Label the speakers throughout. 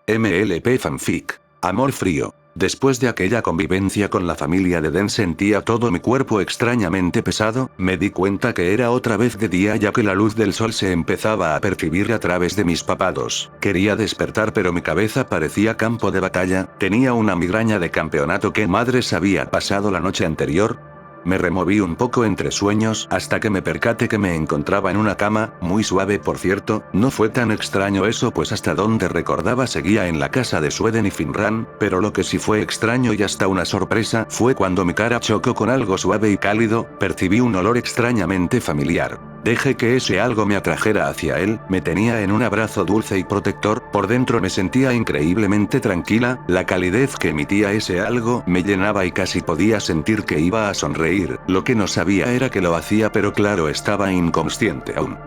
Speaker 1: MLP Fanfic. Amor frío. Después de aquella convivencia con la familia de Den sentía todo mi cuerpo extrañamente pesado, me di cuenta que era otra vez de día ya que la luz del sol se empezaba a percibir a través de mis párpados. Quería despertar pero mi cabeza parecía campo de batalla, tenía una migraña de campeonato. ¿Qué madres había pasado la noche anterior? Me removí un poco entre sueños hasta que me percaté que me encontraba en una cama, muy suave por cierto. No fue tan extraño eso pues hasta donde recordaba seguía en la casa de Sueden y Finran, pero lo que sí fue extraño y hasta una sorpresa fue cuando mi cara chocó con algo suave y cálido, percibí un olor extrañamente familiar. Dejé que ese algo me atrajera hacia él, me tenía en un abrazo dulce y protector, por dentro me sentía increíblemente tranquila, la calidez que emitía ese algo me llenaba y casi podía sentir que iba a sonreír, lo que no sabía era que lo hacía pero claro estaba inconsciente aún.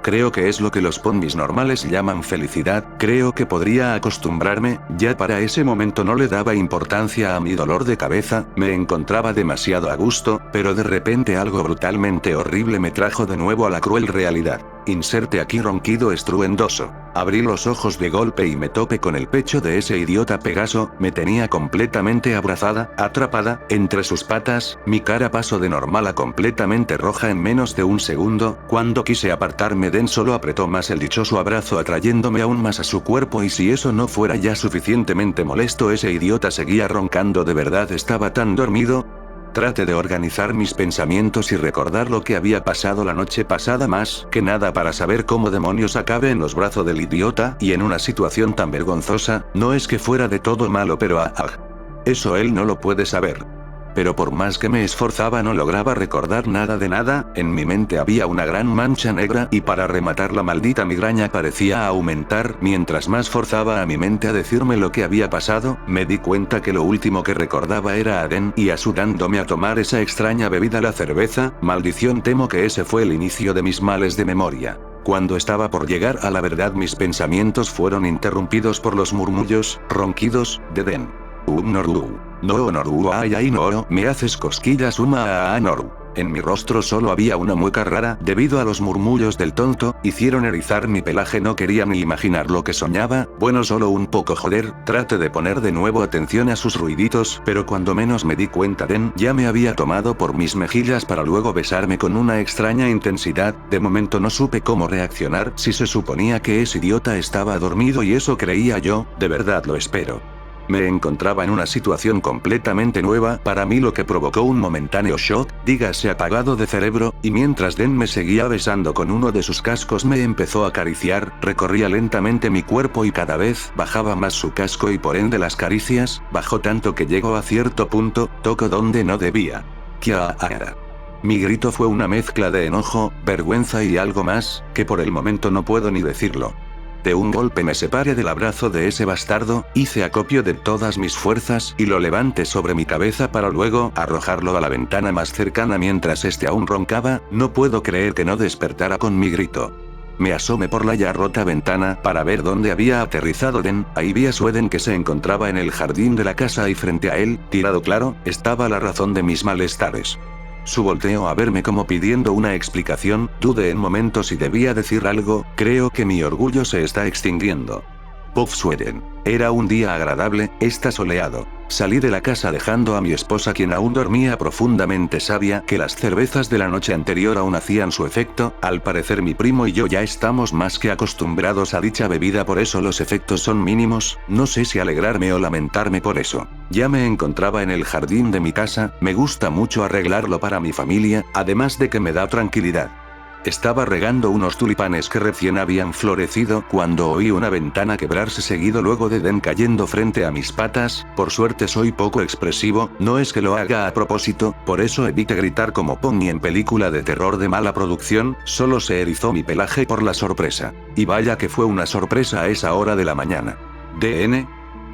Speaker 1: Creo que es lo que los ponis normales llaman felicidad, creo que podría acostumbrarme, ya para ese momento no le daba importancia a mi dolor de cabeza, me encontraba demasiado a gusto, pero de repente algo brutalmente horrible me trajo de nuevo a la cruel realidad. Inserte aquí ronquido estruendoso. Abrí los ojos de golpe y me topé con el pecho de ese idiota Pegaso, me tenía completamente abrazada, atrapada, entre sus patas, mi cara pasó de normal a completamente roja en menos de un segundo, cuando quise apartarme Den solo apretó más el dichoso abrazo atrayéndome aún más a su cuerpo y si eso no fuera ya suficientemente molesto ese idiota seguía roncando. ¿De verdad estaba tan dormido? Traté de organizar mis pensamientos y recordar lo que había pasado la noche pasada más que nada para saber cómo demonios acabe en los brazos del idiota y en una situación tan vergonzosa. No es que fuera de todo malo pero eso él no lo puede saber. Pero por más que me esforzaba no lograba recordar nada de nada, en mi mente había una gran mancha negra y para rematar la maldita migraña parecía aumentar. Mientras más forzaba a mi mente a decirme lo que había pasado, me di cuenta que lo último que recordaba era a Den y asurándome a tomar esa extraña bebida la cerveza. Maldición, temo que ese fue el inicio de mis males de memoria. Cuando estaba por llegar a la verdad mis pensamientos fueron interrumpidos por los murmullos, ronquidos, de Den. No, Noru, ay, no, me haces cosquillas, Noru. En mi rostro solo había una mueca rara, debido a los murmullos del tonto, hicieron erizar mi pelaje. No quería ni imaginar lo que soñaba, bueno solo un poco joder, traté de poner de nuevo atención a sus ruiditos, pero cuando menos me di cuenta Den ya me había tomado por mis mejillas para luego besarme con una extraña intensidad. De momento no supe cómo reaccionar, si se suponía que ese idiota estaba dormido y eso creía yo, de verdad lo espero. Me encontraba en una situación completamente nueva para mí lo que provocó un momentáneo shock, dígase apagado de cerebro, y mientras Den me seguía besando con uno de sus cascos me empezó a acariciar, recorría lentamente mi cuerpo y cada vez bajaba más su casco y por ende las caricias, bajó tanto que llegó a cierto punto, tocó donde no debía. Kiaara. Mi grito fue una mezcla de enojo, vergüenza y algo más, que por el momento no puedo ni decirlo. De un golpe me separé del abrazo de ese bastardo, hice acopio de todas mis fuerzas y lo levanté sobre mi cabeza para luego arrojarlo a la ventana más cercana mientras este aún roncaba. No puedo creer que no despertara con mi grito. Me asomé por la ya rota ventana para ver dónde había aterrizado Den, ahí vi a Sueden que se encontraba en el jardín de la casa y frente a él, tirado claro, estaba la razón de mis malestares. Su volteó a verme como pidiendo una explicación, dudé en momentos si debía decir algo, creo que mi orgullo se está extinguiendo. Puff Sueden. Era un día agradable, está soleado. Salí de la casa dejando a mi esposa quien aún dormía profundamente sabia que las cervezas de la noche anterior aún hacían su efecto, al parecer mi primo y yo ya estamos más que acostumbrados a dicha bebida por eso los efectos son mínimos, no sé si alegrarme o lamentarme por eso. Ya me encontraba en el jardín de mi casa, me gusta mucho arreglarlo para mi familia, además de que me da tranquilidad. Estaba regando unos tulipanes que recién habían florecido cuando oí una ventana quebrarse seguido luego de Den cayendo frente a mis patas. Por suerte soy poco expresivo, no es que lo haga a propósito, por eso evité gritar como pony en película de terror de mala producción, solo se erizó mi pelaje por la sorpresa. Y vaya que fue una sorpresa a esa hora de la mañana. DN.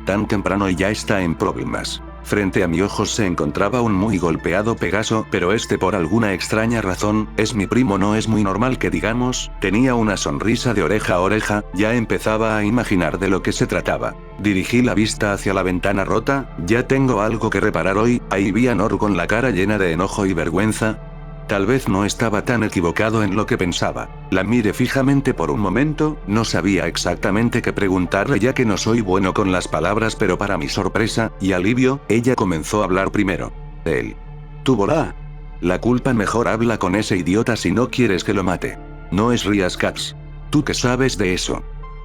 Speaker 1: Tan temprano y ya está en problemas. Frente a mis ojos se encontraba un muy golpeado Pegaso, pero por alguna extraña razón, es mi primo, no es muy normal que digamos, tenía una sonrisa de oreja a oreja, ya empezaba a imaginar de lo que se trataba. Dirigí la vista hacia la ventana rota, ya tengo algo que reparar hoy, ahí vi a Nor con la cara llena de enojo y vergüenza. Tal vez no estaba tan equivocado en lo que pensaba. La miré fijamente por un momento, no sabía exactamente qué preguntarle ya que no soy bueno con las palabras, pero para mi sorpresa y alivio, ella comenzó a hablar primero. Él. Tuvo la culpa. Mejor habla con ese idiota si no quieres que lo mate. No es Rías Katz. ¿Tú qué sabes de eso?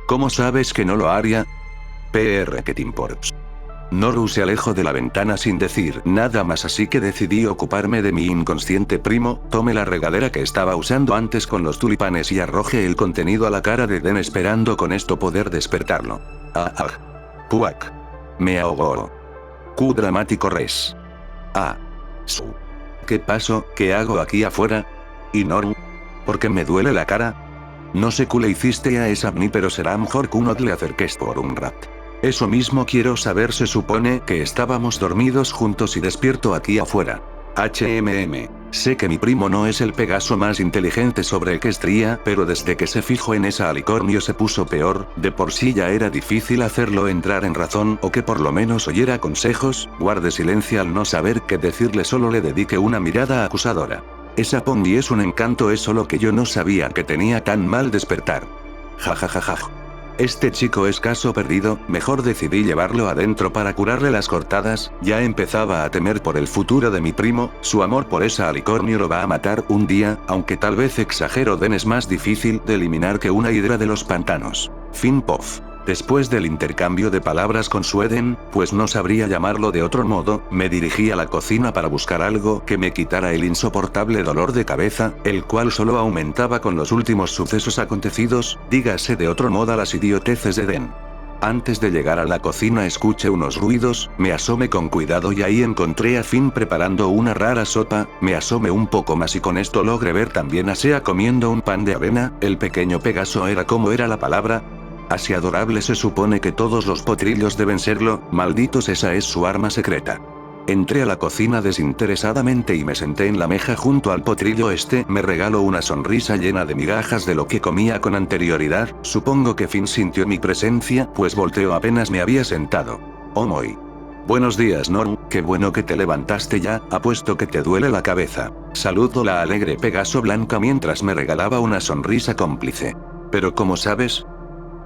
Speaker 1: ¿Cómo sabes que no lo haría? PR, ¿qué te importa? Noru se alejó de la ventana sin decir nada más, así que decidí ocuparme de mi inconsciente primo. Tomé la regadera que estaba usando antes con los tulipanes y arrojé el contenido a la cara de Den esperando con esto poder despertarlo. Puac. Me ahogó. Q dramático res. Su. ¿Qué pasó? ¿Qué hago aquí afuera? ¿Y Noru? ¿Por qué me duele la cara? No sé qué le hiciste a esa Bni, pero será mejor que no te le acerques por un rat. Eso mismo quiero saber. Se supone que estábamos dormidos juntos y despierto aquí afuera. Sé que mi primo no es el Pegaso más inteligente sobre Equestria, pero desde que se fijó en esa alicornio se puso peor. De por sí ya era difícil hacerlo entrar en razón o que por lo menos oyera consejos. Guardé silencio al no saber qué decirle, solo le dediqué una mirada acusadora. Esa Pongi es un encanto, es solo que yo no sabía que tenía tan mal despertar. Jajajaja. Este chico es caso perdido. Mejor decidí llevarlo adentro para curarle las cortadas. Ya empezaba a temer por el futuro de mi primo. Su amor por esa alicornio lo va a matar un día, aunque tal vez exagero. Den es más difícil de eliminar que una hidra de los pantanos. Fin pof. Después del intercambio de palabras con Sueden, pues no sabría llamarlo de otro modo, me dirigí a la cocina para buscar algo que me quitara el insoportable dolor de cabeza, el cual solo aumentaba con los últimos sucesos acontecidos, dígase de otro modo las idioteces de Den. Antes de llegar a la cocina escuché unos ruidos, me asomé con cuidado y ahí encontré a Finn preparando una rara sopa. Me asomé un poco más y con esto logré ver también a Sea comiendo un pan de avena. El pequeño Pegaso era como era la palabra. Así adorable. Se supone que todos los potrillos deben serlo, malditos, esa es su arma secreta. Entré a la cocina desinteresadamente y me senté en la meja junto al potrillo. Este me regaló una sonrisa llena de migajas de lo que comía con anterioridad. Supongo que Finn sintió mi presencia, pues volteó apenas me había sentado. Oh muy. Buenos días Noru, qué bueno que te levantaste ya, apuesto que te duele la cabeza. Saludó la alegre Pegaso Blanca mientras me regalaba una sonrisa cómplice. ¿Pero cómo sabes?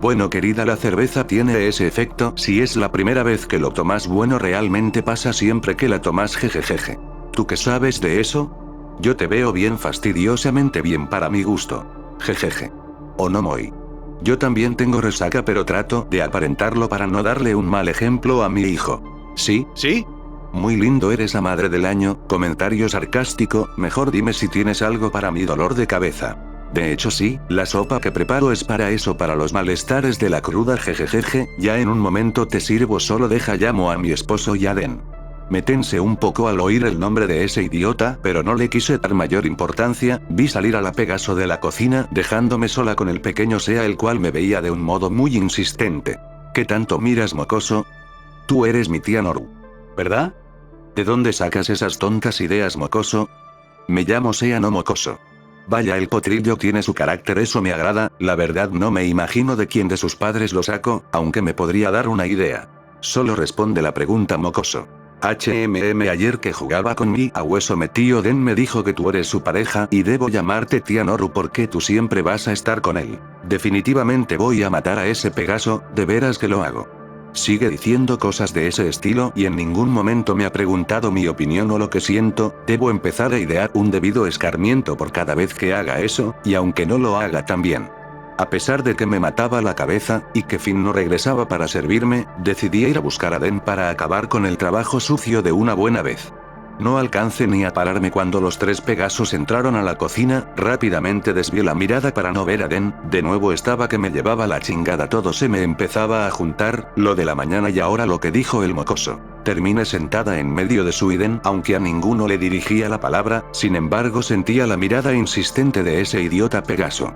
Speaker 1: Bueno querida, la cerveza tiene ese efecto. Si es la primera vez que lo tomas, bueno, realmente pasa siempre que la tomas, jejejeje. ¿Tú qué sabes de eso? Yo te veo bien, fastidiosamente bien para mi gusto. Jejeje. ¿O no muy? Yo también tengo resaca, pero trato de aparentarlo para no darle un mal ejemplo a mi hijo. ¿Sí? ¿Sí? Muy lindo eres, la madre del año. Comentario sarcástico. Mejor dime si tienes algo para mi dolor de cabeza. De hecho sí, la sopa que preparo es para eso, para los malestares de la cruda, jejejeje. Ya en un momento te sirvo, solo deja llamo a mi esposo y a Den. Me tensé un poco al oír el nombre de ese idiota, pero no le quise dar mayor importancia. Vi salir a la Pegaso de la cocina, dejándome sola con el pequeño Sea, el cual me veía de un modo muy insistente. ¿Qué tanto miras, mocoso? Tú eres mi tía Noru, ¿verdad? ¿De dónde sacas esas tontas ideas, mocoso? Me llamo Sea, no mocoso. Vaya, el potrillo tiene su carácter, eso me agrada. La verdad no me imagino de quién de sus padres lo saco, aunque me podría dar una idea. Solo responde la pregunta, mocoso. Ayer que jugaba con mi a hueso, mi tío Den me dijo que tú eres su pareja y debo llamarte tía Noru porque tú siempre vas a estar con él. Definitivamente voy a matar a ese Pegaso, de veras que lo hago. Sigue diciendo cosas de ese estilo y en ningún momento me ha preguntado mi opinión o lo que siento. Debo empezar a idear un debido escarmiento por cada vez que haga eso, y aunque no lo haga también. A pesar de que me mataba la cabeza, y que Finn no regresaba para servirme, decidí ir a buscar a Den para acabar con el trabajo sucio de una buena vez. No alcancé ni a pararme cuando los tres Pegasos entraron a la cocina. Rápidamente desvié la mirada para no ver a Den. De nuevo estaba que me llevaba la chingada, todo se me empezaba a juntar, lo de la mañana y ahora lo que dijo el mocoso. Terminé sentada en medio de Suiden, aunque a ninguno le dirigía la palabra, sin embargo sentía la mirada insistente de ese idiota Pegaso.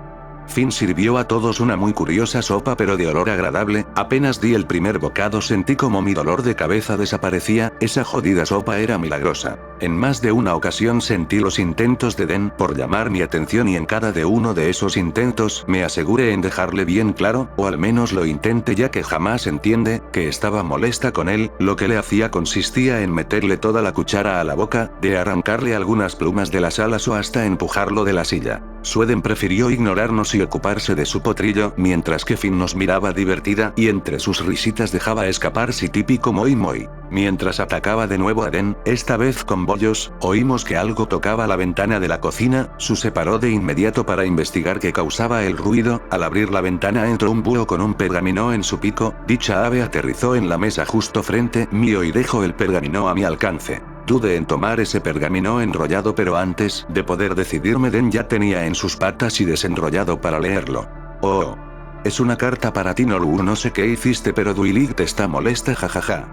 Speaker 1: Finn sirvió a todos una muy curiosa sopa pero de olor agradable. Apenas di el primer bocado sentí como mi dolor de cabeza desaparecía. Esa jodida sopa era milagrosa. En más de una ocasión sentí los intentos de Den por llamar mi atención y en cada de uno de esos intentos me aseguré en dejarle bien claro, o al menos lo intenté ya que jamás entiende, que estaba molesta con él. Lo que le hacía consistía en meterle toda la cuchara a la boca, de arrancarle algunas plumas de las alas o hasta empujarlo de la silla. Sweden prefirió ignorarnos y ocuparse de su potrillo, mientras que Finn nos miraba divertida y entre sus risitas dejaba escapar su típico moi moi. Mientras atacaba de nuevo a Den, esta vez con bollos, oímos que algo tocaba la ventana de la cocina. Su se paró de inmediato para investigar qué causaba el ruido. Al abrir la ventana entró un búho con un pergamino en su pico. Dicha ave aterrizó en la mesa justo frente mío y dejó el pergamino a mi alcance. Dudé en tomar ese pergamino enrollado pero antes de poder decidirme Den ya tenía en sus patas y desenrollado para leerlo. Oh. Es una carta para ti Noru, no sé qué hiciste pero Duilig te está molesta jajaja.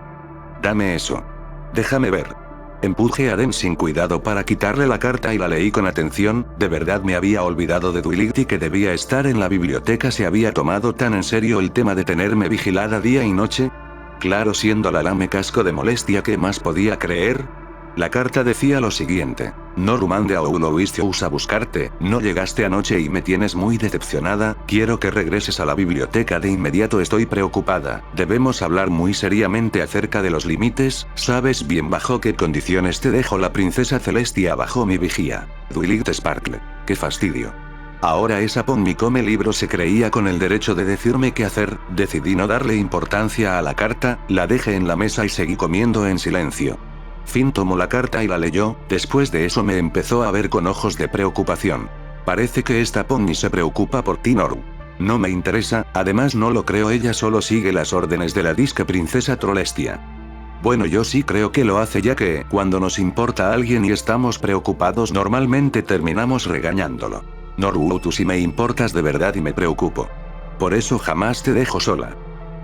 Speaker 1: Dame eso. Déjame ver. Empujé a Den sin cuidado para quitarle la carta y la leí con atención. De verdad me había olvidado de Duilig y que debía estar en la biblioteca. ¿Se había tomado tan en serio el tema de tenerme vigilada día y noche? Claro, siendo la lame casco de molestia, ¿qué más podía creer? La carta decía lo siguiente: Noru mande a Oulowistos a buscarte, no llegaste anoche y me tienes muy decepcionada, quiero que regreses a la biblioteca de inmediato, estoy preocupada, debemos hablar muy seriamente acerca de los límites, sabes bien bajo qué condiciones te dejo la princesa Celestia bajo mi vigía. Duilig Sparkle. Qué fastidio. Ahora esa Pomni come libro se creía con el derecho de decirme qué hacer. Decidí no darle importancia a la carta, la dejé en la mesa y seguí comiendo en silencio. Finn tomó la carta y la leyó. Después de eso me empezó a ver con ojos de preocupación. Parece que esta Pomni se preocupa por ti Noru. No me interesa, además no lo creo, ella solo sigue las órdenes de la disque princesa Trolestia. Bueno, yo sí creo que lo hace, ya que, cuando nos importa a alguien y estamos preocupados normalmente terminamos regañándolo. Noru, tú sí me importas de verdad y me preocupo. Por eso jamás te dejo sola.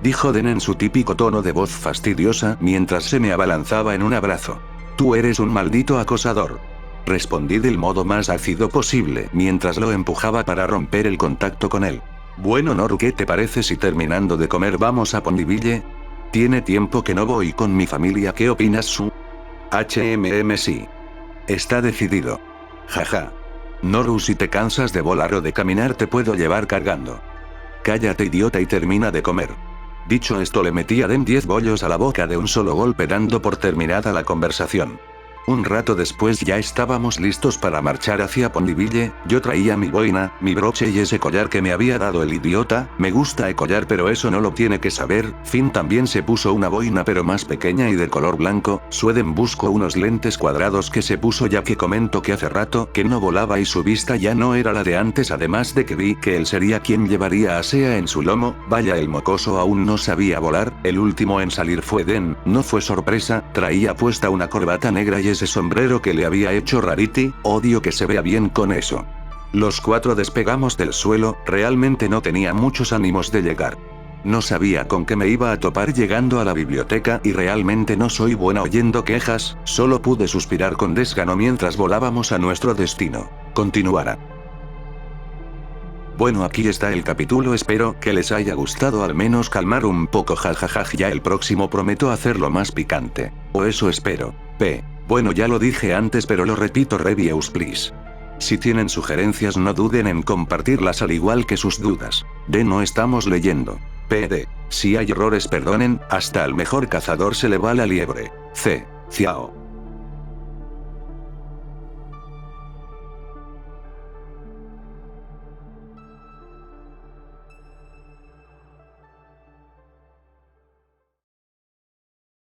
Speaker 1: Dijo Den en su típico tono de voz fastidiosa mientras se me abalanzaba en un abrazo. Tú eres un maldito acosador. Respondí del modo más ácido posible mientras lo empujaba para romper el contacto con él. Bueno Noru, ¿qué te parece si terminando de comer vamos a Ponyville? Tiene tiempo que no voy con mi familia, ¿qué opinas su? Sí. Está decidido. Jaja. Noru, si te cansas de volar o de caminar te puedo llevar cargando. Cállate idiota y termina de comer. Dicho esto le metí a Den 10 bollos a la boca de un solo golpe dando por terminada la conversación. Un rato después ya estábamos listos para marchar hacia Ponyville. Yo traía mi boina, mi broche y ese collar que me había dado el idiota. Me gusta el collar pero eso no lo tiene que saber. Finn también se puso una boina pero más pequeña y de color blanco. Sweden buscó unos lentes cuadrados que se puso ya que comentó que hace rato que no volaba y su vista ya no era la de antes, además de que vi que él sería quien llevaría a Sea en su lomo. Vaya, el mocoso aún no sabía volar. El último en salir fue Den. No fue sorpresa, traía puesta una corbata negra y ese sombrero que le había hecho Rarity, odio que se vea bien con eso. Los 4 despegamos del suelo, realmente no tenía muchos ánimos de llegar. No sabía con qué me iba a topar llegando a la biblioteca y realmente no soy buena oyendo quejas, solo pude suspirar con desgano mientras volábamos a nuestro destino. Continuará. Bueno, aquí está el capítulo, espero que les haya gustado, al menos calmar un poco, jajajaj, ya el próximo prometo hacerlo más picante. O eso espero. Bueno, ya lo dije antes pero lo repito, reviews please. Si tienen sugerencias no duden en compartirlas al igual que sus dudas. D, no estamos leyendo. PD. Si hay errores perdonen, hasta al mejor cazador se le va la liebre. C. Ciao.